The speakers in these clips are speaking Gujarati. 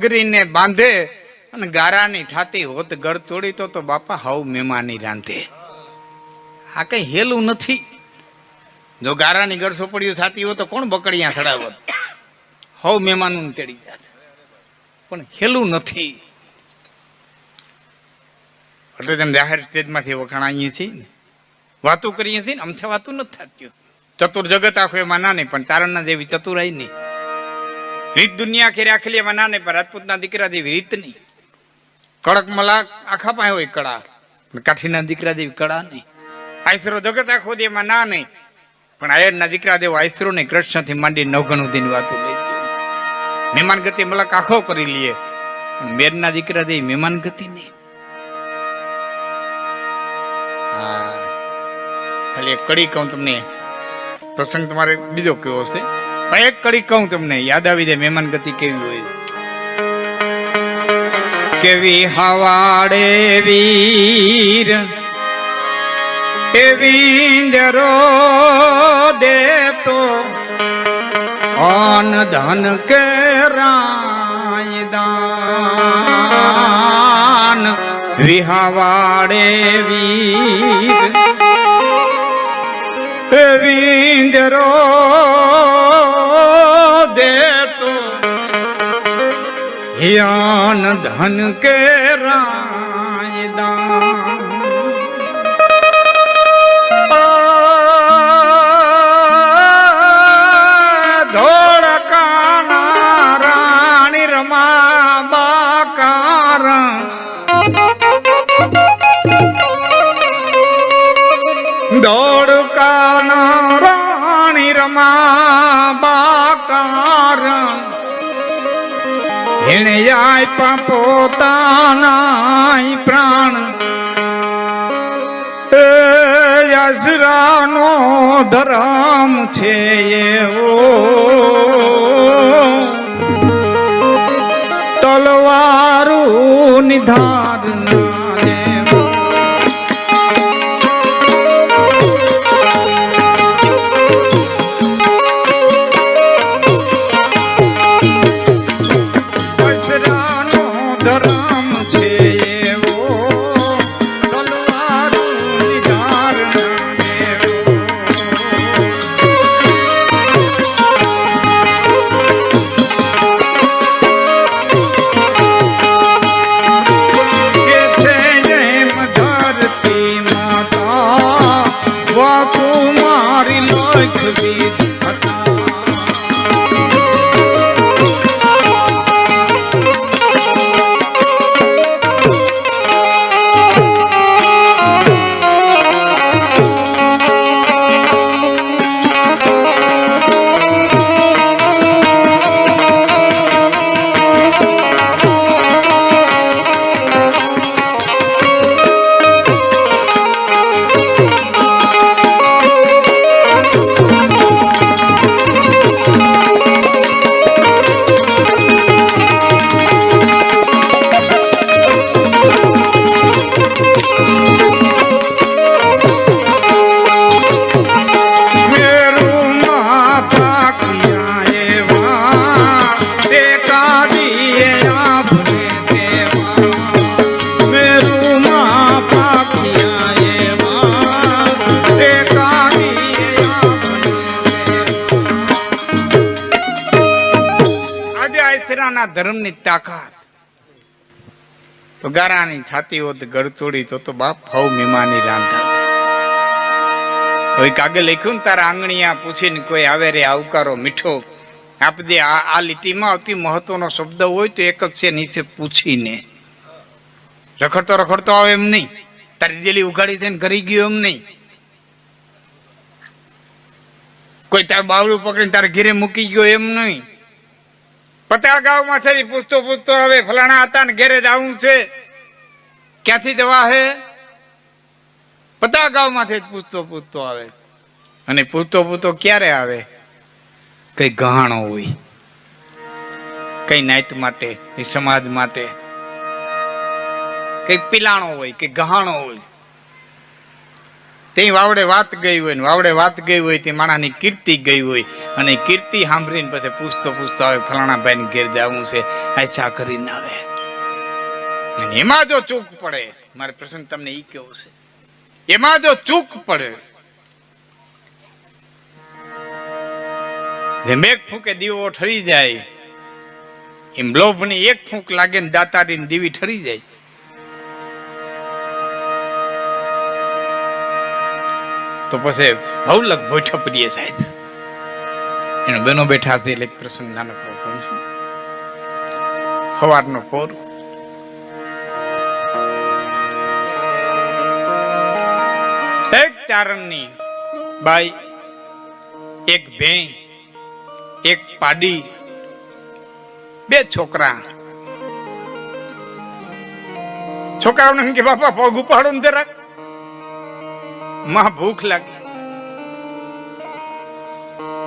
પગરીને બાંધે અને ગારાની થાતી હોત ઘર તોડી તો બાપા હાવ મહેમાની રાંધે. આ કઈ હેલું નથી. જો ગારાની ઘર સોપડીઓ થતી હોય તો કોણ બકડિયા ચડાવત, હાવ મહેમાનું તેડી જાય. પણ હેલું નથી. એટલે તમે જાહેર સ્ટેજમાંથી વખાણાઈએ છીએ ને, વાતું કરીએ છીએ ને, અમથે વાતું નથી થતી. ચતુર જગત આખો એમાં ના નહીં, પણ તારણના જેવી ચતુરાઈ નહીં. રીત દુનિયા ખેરી આખેલી એમાં ના નહીં, પણ રાજપૂતના દીકરા જેવી રીત નહીં. કડક મલાક આખા પાસે હોય કળા, પણ કાઠીના દીકરા જેવી કળા નહીં. આયસરો જગત આખો દે એમાં ના નહીં, પણ આયરના દીકરા દેવો આયસરો ને કૃષ્ણથી માંડી નવઘણું દિન વાતું લઈ ગયું. મહેમાન ગતિ મલાક આખો કરી લઈએ, પણ મેરના દીકરા દે મહેમાન ગતિ નહીં. ખાલી એક કડી કહું તમને, પ્રસંગ તમારે બીજો કેવો હશે, પણ એક કડી કહું તમને, યાદ આવી જાય મહેમાન ગતિ કેવી હોય. કેવી હવાડે વીર એવી જરો દેતો અન ધન કે રાયદાન. વિહાવાડે વીર વિંદરો દેતો યાન ધન કે રાયદાન. ધોળકાના રાણી રમા બાકાર દોડકાના રાણી રમા બાકાર એને આપ્યા પોતાના પ્રાણ. યાસરાનો ધર્મ છે એવો તલવારું નિધાર ના દેવો. ધર્મ છે એવો તલવારું નિધાર ના દેવો. કે છે એમ ધરતી માતા બાપુ મારી લખવી હતા. ધર્મની તાકાત તો ગારાની થાતી હોત ઘર તોડી તો બાપ હવ મહેમાની રાંધા. હવે કાગળ લખ્યું ને તારા આંગણીયા પૂછીને કોઈ આવે રે આવકારો મીઠો આપ દે. આ લીટીમાં અતિ મહત્વનો શબ્દ હોય તો એક જ છે, નીચે પૂછીને. રખડતો રખડતો આવે એમ નહીં, તારી ડેલી ઉઘાડી થઈને કરી ગયો એમ નહીં. કોઈ તાર બાવડું પકડીને તારે ઘેરે મૂકી ગયો એમ નહીં. પતા ગામમાં થઈ પૂછતો પૂછતો આવે ફલાણા હતા ને ઘેરે જવું છે, ક્યાંથી જવા હે. પતા ગામમાંથી પૂછતો પૂછતો આવે. અને પૂછતો પૂછતો ક્યારે આવે? કઈ ગહાણો હોય, કઈ નાત માટે, કઈ સમાજ માટે, કઈ પિલાણો હોય, કઈ ગહાણો હોય. તે વાવડે વાત ગઈ હોય ને વાવડે વાત ગઈ હોય તે માણાની કીર્તિ ગઈ હોય અને કીર્તિ સાંભળીને પછી પૂછતો આવે ફલાણા ભાઈને ઘેર જવું છે આછા કરીને આવે. એમાં જો ચૂક પડે, મારે પ્રસંગ તમને ઈ કેવું છે, એમાં જો ચૂક પડે, જેમ એક ફૂંકે દીવો ઠરી જાય એમ લોભની એક ફૂંક લાગે ને દાતારીની દીવી ઠરી જાય. તો પછી ભવલક ભોઠા પડીએ સાહેબ. એનો બેનો બેઠા હતી એટલે એક પ્રસંગ નાનકડો કહું છું. સવારનો પોર, એક ચારણની બાઈ, એક ભેં, એક પાડી, બે છોકરા. છોકરાઓને કે બાપા પગ ઉપાડો ને જરાક, માં ભૂખ લાગી,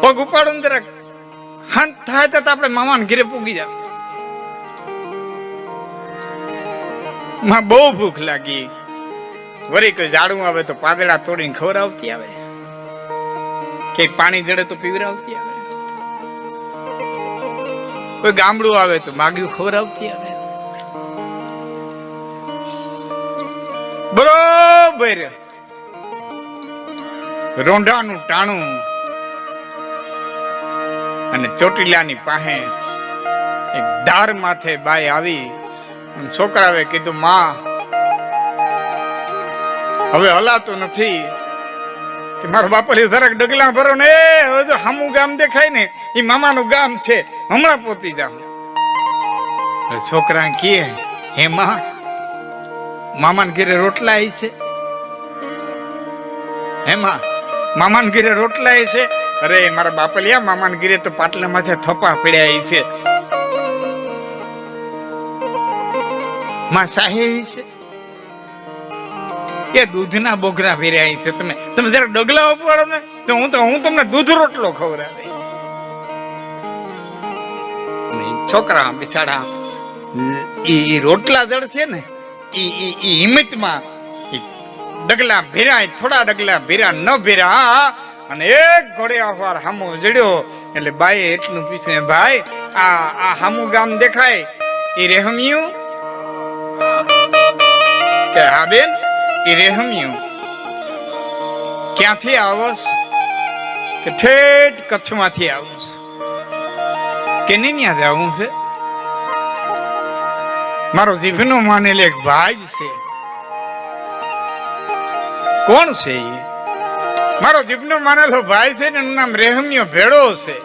પગ ઉપાડો ને જરાક. હાથ થાય તો આપણે મામાને ઘરે પૂગી જાવ. માં બહુ ભૂખ લાગી. વળી કોઈ ઝાડું આવે તો પાંદડા તોડીને ખવડાવતી આવે, કે પાણી જડે તો પીવડાવતી આવે, કોઈ ગામડું આવે તો માગ્યું ખવડાવતી આવે. બરોબર રોંઢાનું ટાણું અને ચોટીલાની પાસે એક ધાર માથે બાઈ આવી. છોકરાએ કીધું, માં હવે હલાતું નથી, કે મારા બાપા જરાક ડગલા ભરો ને, હવે તો હામું ગામ દેખાય ને એ મામાનું ગામ છે, હમણાં પહોંચી જાવ. છોકરા કહે, હે માં, મામાને ઘરે રોટલા છે? હે માં, મામાને ઘરે રોટલા છે? અરે મારા બાપલિયા, મામાને ઘરે તો પાટલા માથે થપ્પા પડ્યા છે. માં સાહે છે? એ દૂધના બોગરા ભર્યા છે. તમે જરા ડગલા ઉપાડો ને તો હું તમને દૂધ રોટલો ખવડાવે. છોકરા બિચારા ઈ રોટલા જળ છે ને ઈ હિંમતમાં ડગલા ભેરાય, થોડા ડગલા ભેરા ન ભેરા, અને એક ઘોડે આવાર હામો જડ્યો. એટલે બાઈએ એટલું પૂછ્યું, ભાઈ આ હામું ગામ દેખાય એ રેહમિયું? કે હા બેન, એ રેહમિયું. ક્યાંથી આવસ? કે ઠેઠ કચ્છમાંથી આવું છું. કે ત્યાં જવું છે? મારો જીભનો માનેલો એક ભાઈ છે. કોણ છે એ? મારો જીભનો માનેલો ભાઈ છે ને, એનું નામ રેહમિયો ભેડો છે.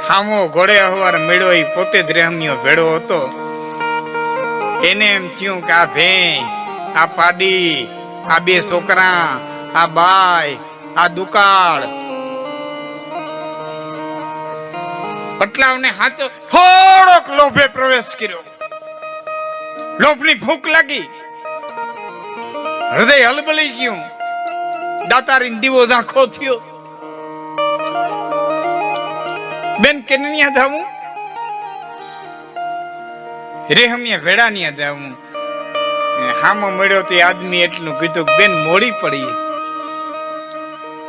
હામો ઘોડે અહવાર મેળો એ પોતે જ રેહમિયો ભેડો હતો. એને એમ થયું કે આ ભેં, આ પાડી, આ બે છોકરા, આ બાઈ, આ દુકાળ, પટલાવને હાથો થોડોક લોભે પ્રવેશ કર્યો. લોભની ભૂખ લાગી, હૃદય હલબલી ગયું, દાતારી દીવો ઝાંખો થયો. બેન કેનિયા જાવું? રેહમિયા ભેડાનિયા જાવું. હામો મળ્યો તો આદમી એટલું કીધું, બેન મોડી પડી,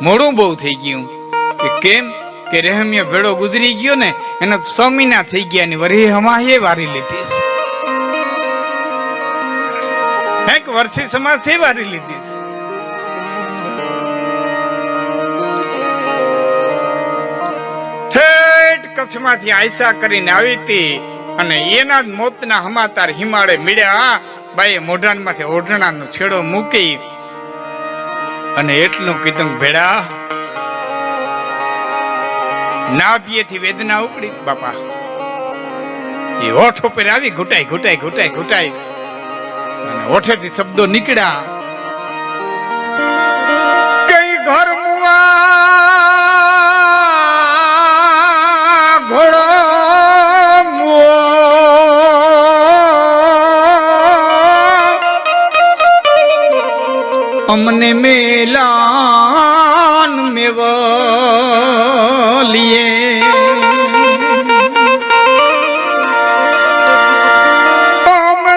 મોડું બહુ થઈ ગયું. કે કેમ? કે રેહમિયા ભેડો ગુજરી ગયો ને, એનો 6 મહિના થઈ ગયા ને વરી હમાએ વારી લીધી છે. એક વર્ષી સમાજથી વારી લીધી છે. ઠેઠ કચ્છમાંથી આયસા કરીને આવી હતી, અને એના જ મોતના સમાચાર હિમાળે મળ્યા. બાઈએ મોઢામાંથી ઓઢણાનો છેડો મૂકી અને એટલું કીધું, ભેડા નાભીએથી વેદના ઉપડી બાપા. એ હોઠ ઉપર આવી ઘૂંટાઈ ઘૂંટાઈ ઘૂંટાઈ ઘૂંટાઈ અને હોઠેથી શબ્દો નીકળ્યા, કઈ ઘર મુવા ઘોડો અમને મેલાન મેવલીએ.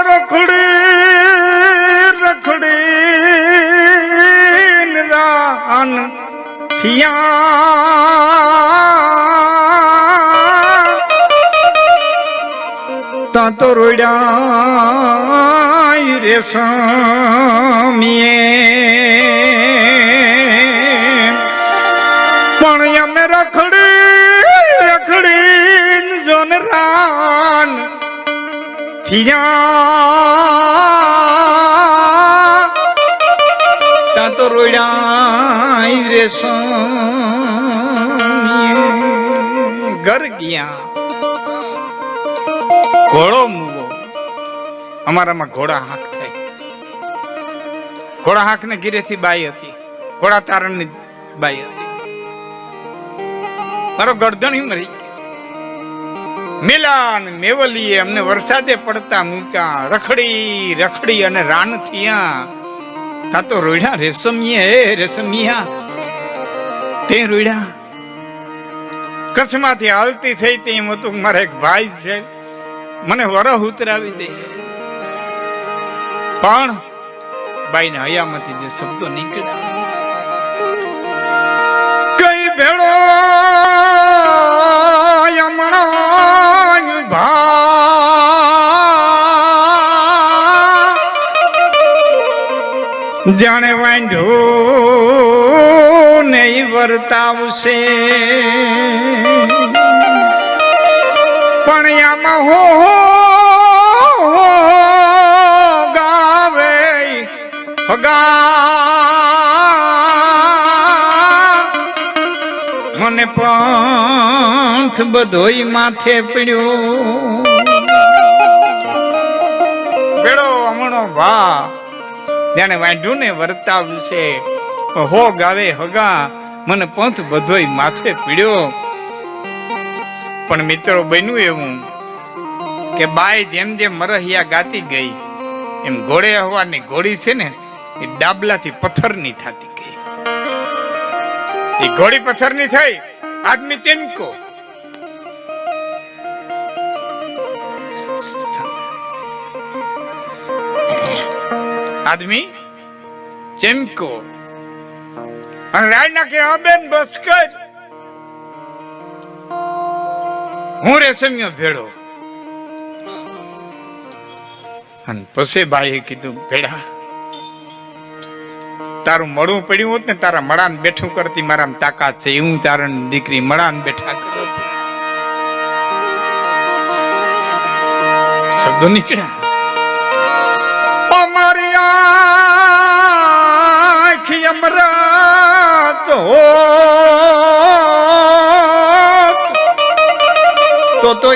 રખડી રખડી તા તો રોડ્યા રેશમીએ પણ અમે રખડી જોન રાન થિયા તા તો રોડ્યા રેશમીએ ઘર ગયા ઘોડો મૂવો અમારામાં ઘોડા હાંક થાય ઘોડા હાંક ને ગીરેથી બાઈ હતી ઘોડા તારણ ની બાઈ હતી મારો ગરદણી મરી ગયો મિલાન મેવલીએ અમને વરસાદે પડતા મૂક્યા રખડી રખડી અને રાન થયા તા તો રોડ્યા રેશમીએ હે રેશમિયા તે રોડ્યા કચ્છમાંથી હાલતી થઈ તે એમ હતું મારા એક ભાઈ છે મને વરહ ઉતરાવી દે પણ બાઈને હયામાંથી જે શબ્દો નીકળ્યા કઈ ભેળો યમણા ભા જાણે વાંઢો ને વર્તાવશે પણ આમાં હો ગાવે મને પંથ બધોય માથે પડ્યો પેડો હમણો ભા જાણે વાંઢું ને વર્તાવશે હો ગાવે હગા મને પંથ બધોય માથે પીડ્યો પણ મિત્રો બન્યું એવું કે બાઈ જેમ જેમ મરહિયા ગાતી ગઈ એમ ઘોડે હવાની ઘોડી છે ને એ ડાબલાથી પથ્થરની થતી ગઈ એ ઘોડી પથ્થરની થઈ આદમી ચેમકો આદમી ચેમકો અને રાયના કે બેન બસ કર હું રેશમિયો ભેડો અને પછી બાઈએ કીધું ભેડા તારું મળવું પડ્યું હોત ને તારા મળાને બેઠું કરતી મારામાં તાકાત છે એવું ચારણ દીકરી મળાને બેઠા કરો શબ્દો નીકળ્યા અમારી આખી અમરાત તો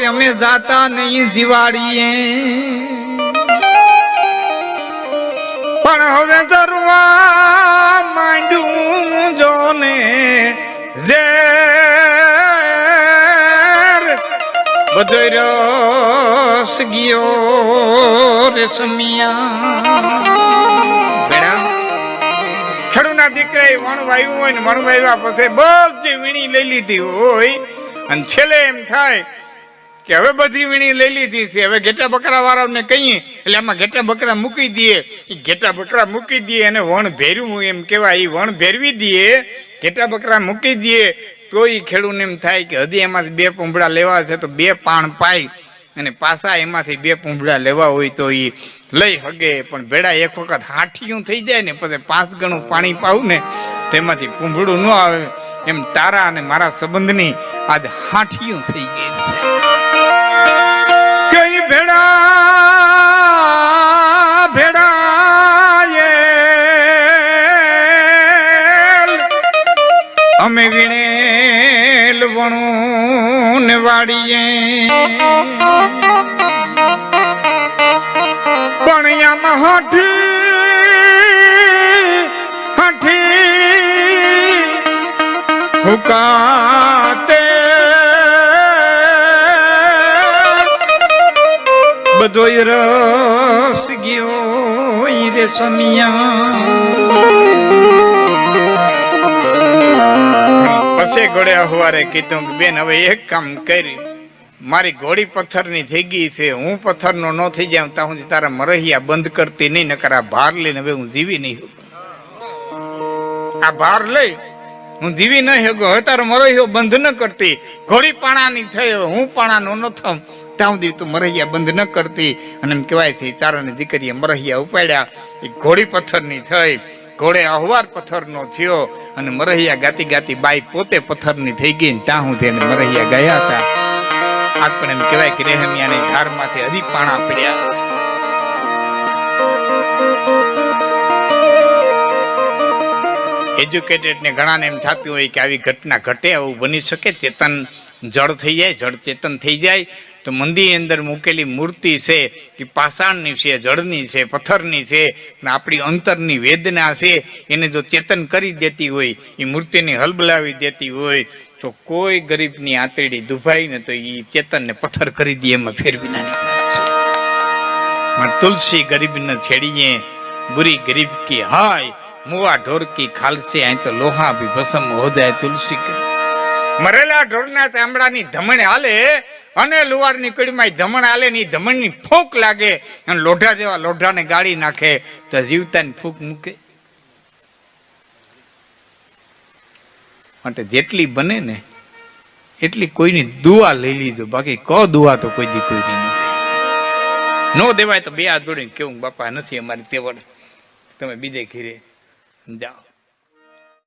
અમે જાતા નહીં જીવાડીએ પણ હવે ધરવા માંડ્યું જોને ઝેર બધો રસ ગયો રેશમિયા બેડા ખેડૂના દીકરા વણ વાયું હોય ને વણ વાવ્યા પછી બધી વીણી લઈ લીધી હોય અને છેલ્લે એમ થાય કે હવે બધી વીણી લઈ લીધી છે હવે ઘેટા બકરા વાળાને કહીએ એટલે આમાં ઘેટા બકરા મૂકી દઈએ એ ઘેટા બકરા મૂકી દઈએ અને વણ ભેરવું એમ કહેવાય એ વણ ભેરવી દઈએ ઘેટા બકરા મૂકી દઈએ તો એ ખેડૂને એમ થાય કે હજી એમાંથી બે પૂંભળા લેવા છે તો બે પાણ પાય અને પાછા એમાંથી બે પૂંભળા લેવા હોય તો એ લઈ હગે પણ ભેડા એક વખત હાઠિયું થઈ જાય ને પછી 5 ગણું પાણી પાવું ને તેમાંથી પૂંભળું ન આવે એમ તારા અને મારા સંબંધની આજ હાઠિયું થઈ ગઈ છે કઈ ભેડા ભેડા અમે વીણેલ વણું ને વાડીએ પણ આમાં હાઠી હુકાતે બધોય રસ ગયો રેશમિયા પછી ઘોડે અહવારે કીધું કે બેન હવે એક કામ કરી મારી ઘોડી પથ્થરની થઈ ગઈ છે હું પથ્થરનો ન થઈ જાઉં ત્યાં સુધી તારા મરહિયા બંધ કરતી નહીં નકર આ ભાર લઈને હવે હું જીવી નહીં આ ભાર લઈ હું જીવી નહીં હવે તારો મરહિયો બંધ ન કરતી ઘોડી પાણાની થઈ હવે હું પાણાનો ન થઉં ત્યાં સુધી તું મરૈયા બંધ ન કરતી. અને એમ કહેવાય થઈ તારાની દીકરીએ મરૈયા ઉપાડ્યા, એ ઘોડી પથ્થરની થઈ, ઘોડે અહવાર પથ્થરનો થયો, અને મરૈયા ગાતી ગાતી બાઈ પોતે પથ્થરની થઈ ગઈ ને ત્યાં સુધી એને મરૈયા ગયા હતા. આજ પણ એમ કહેવાય કે રેહમિયાને ધારમાંથી હજી પાણા પડ્યા છે. એજ્યુકેટેડ ને ઘણાને એમ થતું હોય કે આવી ઘટના ઘટે, આવું બની શકે, ચેતન જળ થઈ જાય, જળ ચેતન થઈ જાય. તો મંદિરની અંદર મૂકેલી મૂર્તિ છે એ પાષાણની છે, જળની છે, પથ્થરની છે, અને આપણી અંતરની વેદના છે એને જો ચેતન કરી દેતી હોય, એ મૂર્તિને હલબલાવી દેતી હોય, તો કોઈ ગરીબની આંતરડી દુભાઈ ને તો એ ચેતનને પથ્થર કરી દે, એમાં ફેરવી નાની છે. તુલસી ગરીબ ન છેડીએ, બુરી ગરીબ કી હાય, મુવા ઢોર કી ખાલસે, અહીં તો લોહા ભી ભસમ હો જાય તુલસી. મરેલા ઢોરના ચામડાની ધમણ હાલે અને લુવારની કડીમાં ધમણ હાલે ને ધમણની ફૂંક લાગે અને લોઢા જેવા લોઢાને ગાળી નાખે તો જીવતાની ફૂંક મૂકે. માટે જેટલી બને ને એટલી કોઈની દુઆ લઈ લીધો, બાકી કો દુઆ તો કોઈ દી કોઈની ન દેવાય. તો બે હાથ જોડીને કેવું બાપા નથી અમારી તેવડ, તમે બીજે ઘીરે જાઓ.